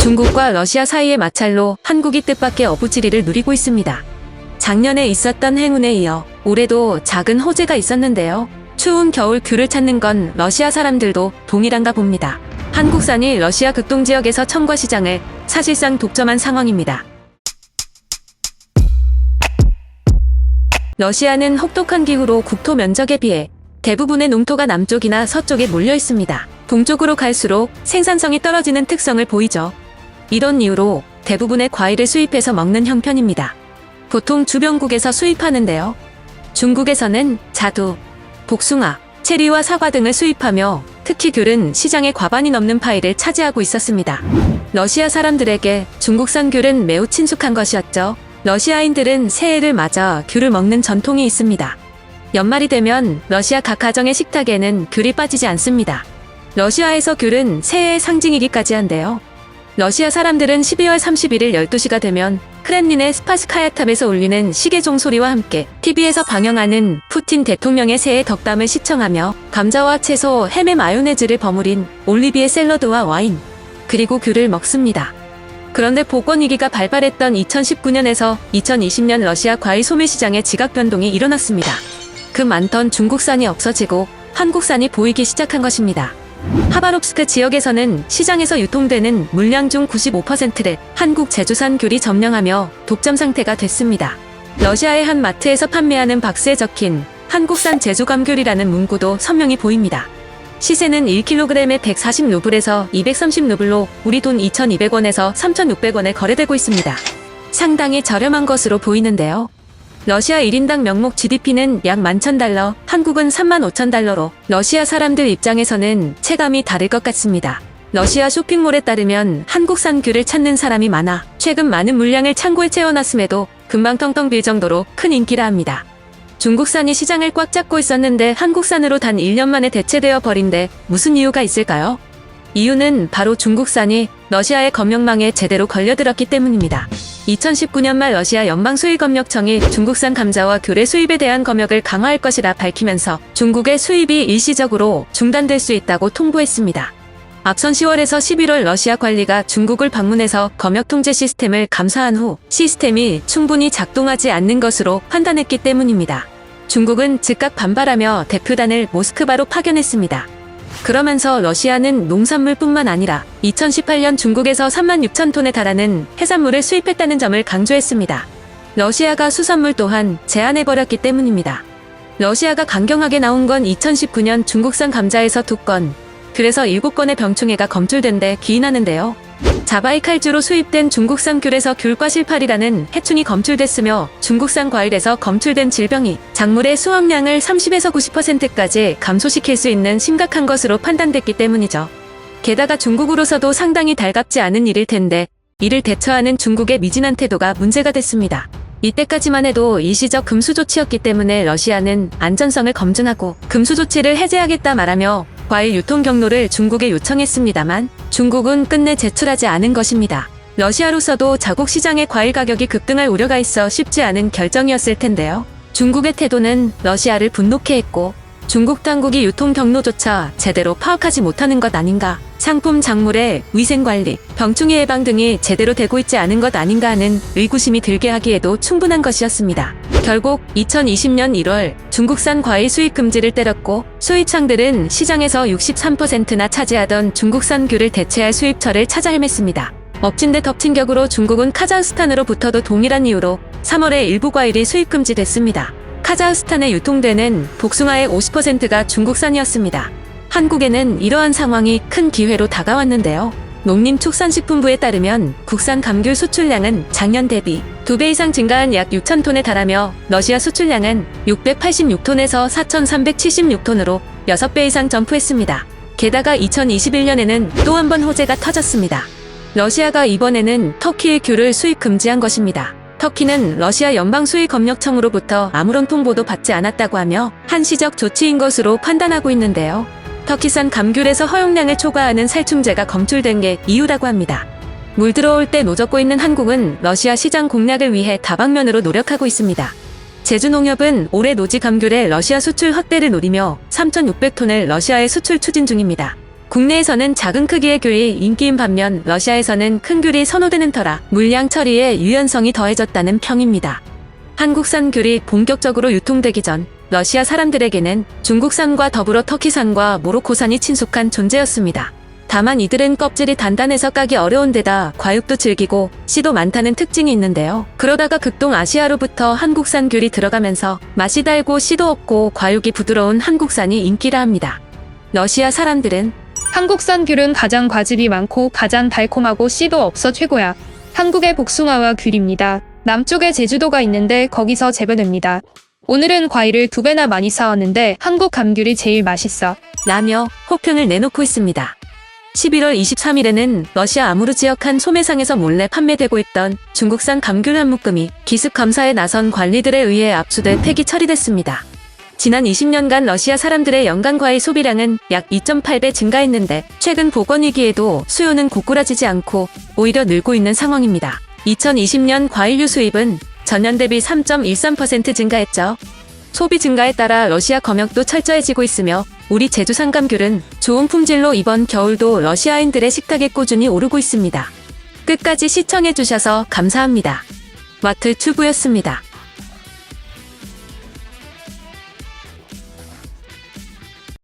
중국과 러시아 사이의 마찰로 한국이 뜻밖의 어부지리를 누리고 있습니다. 작년에 있었던 행운에 이어 올해도 작은 호재가 있었는데요. 추운 겨울 귤을 찾는 건 러시아 사람들도 동일한가 봅니다. 한국산이 러시아 극동 지역에서 첨가 시장을 사실상 독점한 상황입니다. 러시아는 혹독한 기후로 국토 면적에 비해 대부분의 농토가 남쪽이나 서쪽에 몰려 있습니다. 동쪽으로 갈수록 생산성이 떨어지는 특성을 보이죠. 이런 이유로 대부분의 과일을 수입해서 먹는 형편입니다. 보통 주변국에서 수입하는데요. 중국에서는 자두, 복숭아, 체리와 사과 등을 수입하며 특히 귤은 시장의 과반이 넘는 파이를 차지하고 있었습니다. 러시아 사람들에게 중국산 귤은 매우 친숙한 것이었죠. 러시아인들은 새해를 맞아 귤을 먹는 전통이 있습니다. 연말이 되면 러시아 각 가정의 식탁에는 귤이 빠지지 않습니다. 러시아에서 귤은 새해의 상징이기까지 한데요. 러시아 사람들은 12월 31일 12시가 되면 크렘린의 스파스카야 탑에서 울리는 시계 종소리와 함께 TV에서 방영하는 푸틴 대통령의 새해 덕담을 시청하며 감자와 채소, 햄에 마요네즈를 버무린 올리비에 샐러드와 와인, 그리고 귤을 먹습니다. 그런데 보건위기가 발발했던 2019년에서 2020년 러시아 과일 소매 시장의 지각 변동이 일어났습니다. 그 많던 중국산이 없어지고 한국산이 보이기 시작한 것입니다. 하바롭스크 지역에서는 시장에서 유통되는 물량 중 95%를 한국 제조산 귤이 점령하며 독점 상태가 됐습니다. 러시아의 한 마트에서 판매하는 박스에 적힌 한국산 제조감귤이라는 문구도 선명히 보입니다. 시세는 1kg에 140루블에서 230루블로 우리 돈 2,200원에서 3,600원에 거래되고 있습니다. 상당히 저렴한 것으로 보이는데요. 러시아 1인당 명목 GDP는 약 11,000달러, 한국은 35,000달러로 러시아 사람들 입장에서는 체감이 다를 것 같습니다. 러시아 쇼핑몰에 따르면 한국산 귤을 찾는 사람이 많아 최근 많은 물량을 창고에 채워놨음에도 금방 텅텅 빌 정도로 큰 인기라 합니다. 중국산이 시장을 꽉 잡고 있었는데 한국산으로 단 1년 만에 대체되어 버린데 무슨 이유가 있을까요? 이유는 바로 중국산이 러시아의 검역망에 제대로 걸려들었기 때문입니다. 2019년 말 러시아 연방수입검역청이 중국산 감자와 귤의 수입에 대한 검역을 강화할 것이라 밝히면서 중국의 수입이 일시적으로 중단될 수 있다고 통보했습니다. 앞선 10월에서 11월 러시아 관리가 중국을 방문해서 검역 통제 시스템을 감사한 후 시스템이 충분히 작동하지 않는 것으로 판단했기 때문입니다. 중국은 즉각 반발하며 대표단을 모스크바로 파견했습니다. 그러면서 러시아는 농산물뿐만 아니라 2018년 중국에서 36,000톤에 달하는 해산물을 수입했다는 점을 강조했습니다. 러시아가 수산물 또한 제한해버렸기 때문입니다. 러시아가 강경하게 나온 건 2019년 중국산 감자에서 2건, 그래서 7건의 병충해가 검출된 데 기인하는데요. 자바이칼주로 수입된 중국산 귤에서 귤과실팔이라는 해충이 검출됐으며 중국산 과일에서 검출된 질병이 작물의 수확량을 30에서 90%까지 감소시킬 수 있는 심각한 것으로 판단됐기 때문이죠. 게다가 중국으로서도 상당히 달갑지 않은 일일 텐데 이를 대처하는 중국의 미진한 태도가 문제가 됐습니다. 이때까지만 해도 일시적 금수 조치였기 때문에 러시아는 안전성을 검증하고 금수 조치를 해제하겠다 말하며 과일 유통 경로를 중국에 요청했습니다만 중국은 끝내 제출하지 않은 것입니다. 러시아로서도 자국 시장의 과일 가격이 급등할 우려가 있어 쉽지 않은 결정이었을 텐데요. 중국의 태도는 러시아를 분노케 했고 중국 당국이 유통 경로조차 제대로 파악하지 못하는 것 아닌가, 상품 작물의 위생관리, 병충해 예방 등이 제대로 되고 있지 않은 것 아닌가 하는 의구심이 들게 하기에도 충분한 것이었습니다. 결국 2020년 1월 중국산 과일 수입 금지를 때렸고 수입상들은 시장에서 63%나 차지하던 중국산 귤을 대체할 수입처를 찾아 헤맸습니다. 엎친 데 덮친 격으로 중국은 카자흐스탄으로부터도 동일한 이유로 3월에 일부 과일이 수입 금지됐습니다. 카자흐스탄에 유통되는 복숭아의 50%가 중국산이었습니다. 한국에는 이러한 상황이 큰 기회로 다가왔는데요. 농림축산식품부에 따르면 국산 감귤 수출량은 작년 대비 2배 이상 증가한 약 6,000톤에 달하며 러시아 수출량은 686톤에서 4,376톤으로 6배 이상 점프했습니다. 게다가 2021년에는 또 한 번 호재가 터졌습니다. 러시아가 이번에는 터키의 귤을 수입 금지한 것입니다. 터키는 러시아 연방수입검역청으로부터 아무런 통보도 받지 않았다고 하며 한시적 조치인 것으로 판단하고 있는데요. 터키산 감귤에서 허용량을 초과하는 살충제가 검출된 게 이유라고 합니다. 물 들어올 때 노젓고 있는 한국은 러시아 시장 공략을 위해 다방면으로 노력하고 있습니다. 제주농협은 올해 노지 감귤의 러시아 수출 확대를 노리며 3,600톤을 러시아에 수출 추진 중입니다. 국내에서는 작은 크기의 귤이 인기인 반면 러시아에서는 큰 귤이 선호되는 터라 물량 처리에 유연성이 더해졌다는 평입니다. 한국산 귤이 본격적으로 유통되기 전 러시아 사람들에게는 중국산과 더불어 터키산과 모로코산이 친숙한 존재였습니다. 다만 이들은 껍질이 단단해서 까기 어려운 데다 과육도 질기고 씨도 많다는 특징이 있는데요. 그러다가 극동 아시아로부터 한국산 귤이 들어가면서 맛이 달고 씨도 없고 과육이 부드러운 한국산이 인기라 합니다. 러시아 사람들은 한국산 귤은 가장 과즙이 많고 가장 달콤하고 씨도 없어 최고야. 한국의 복숭아와 귤입니다. 남쪽에 제주도가 있는데 거기서 재배됩니다. 오늘은 과일을 2배나 많이 사왔는데 한국 감귤이 제일 맛있어. 라며 혹평을 내놓고 있습니다. 11월 23일에는 러시아 아무르 지역 한 소매상에서 몰래 판매되고 있던 중국산 감귤 한 묶음이 기습 감사에 나선 관리들에 의해 압수돼 폐기 처리됐습니다. 지난 20년간 러시아 사람들의 연간 과일 소비량은 약 2.8배 증가했는데 최근 보건위기에도 수요는 고꾸라지지 않고 오히려 늘고 있는 상황입니다. 2020년 과일류 수입은 전년 대비 3.13% 증가했죠. 소비 증가에 따라 러시아 검역도 철저해지고 있으며 우리 제주산 감귤은 좋은 품질로 이번 겨울도 러시아인들의 식탁에 꾸준히 오르고 있습니다. 끝까지 시청해주셔서 감사합니다. 와트튜브였습니다.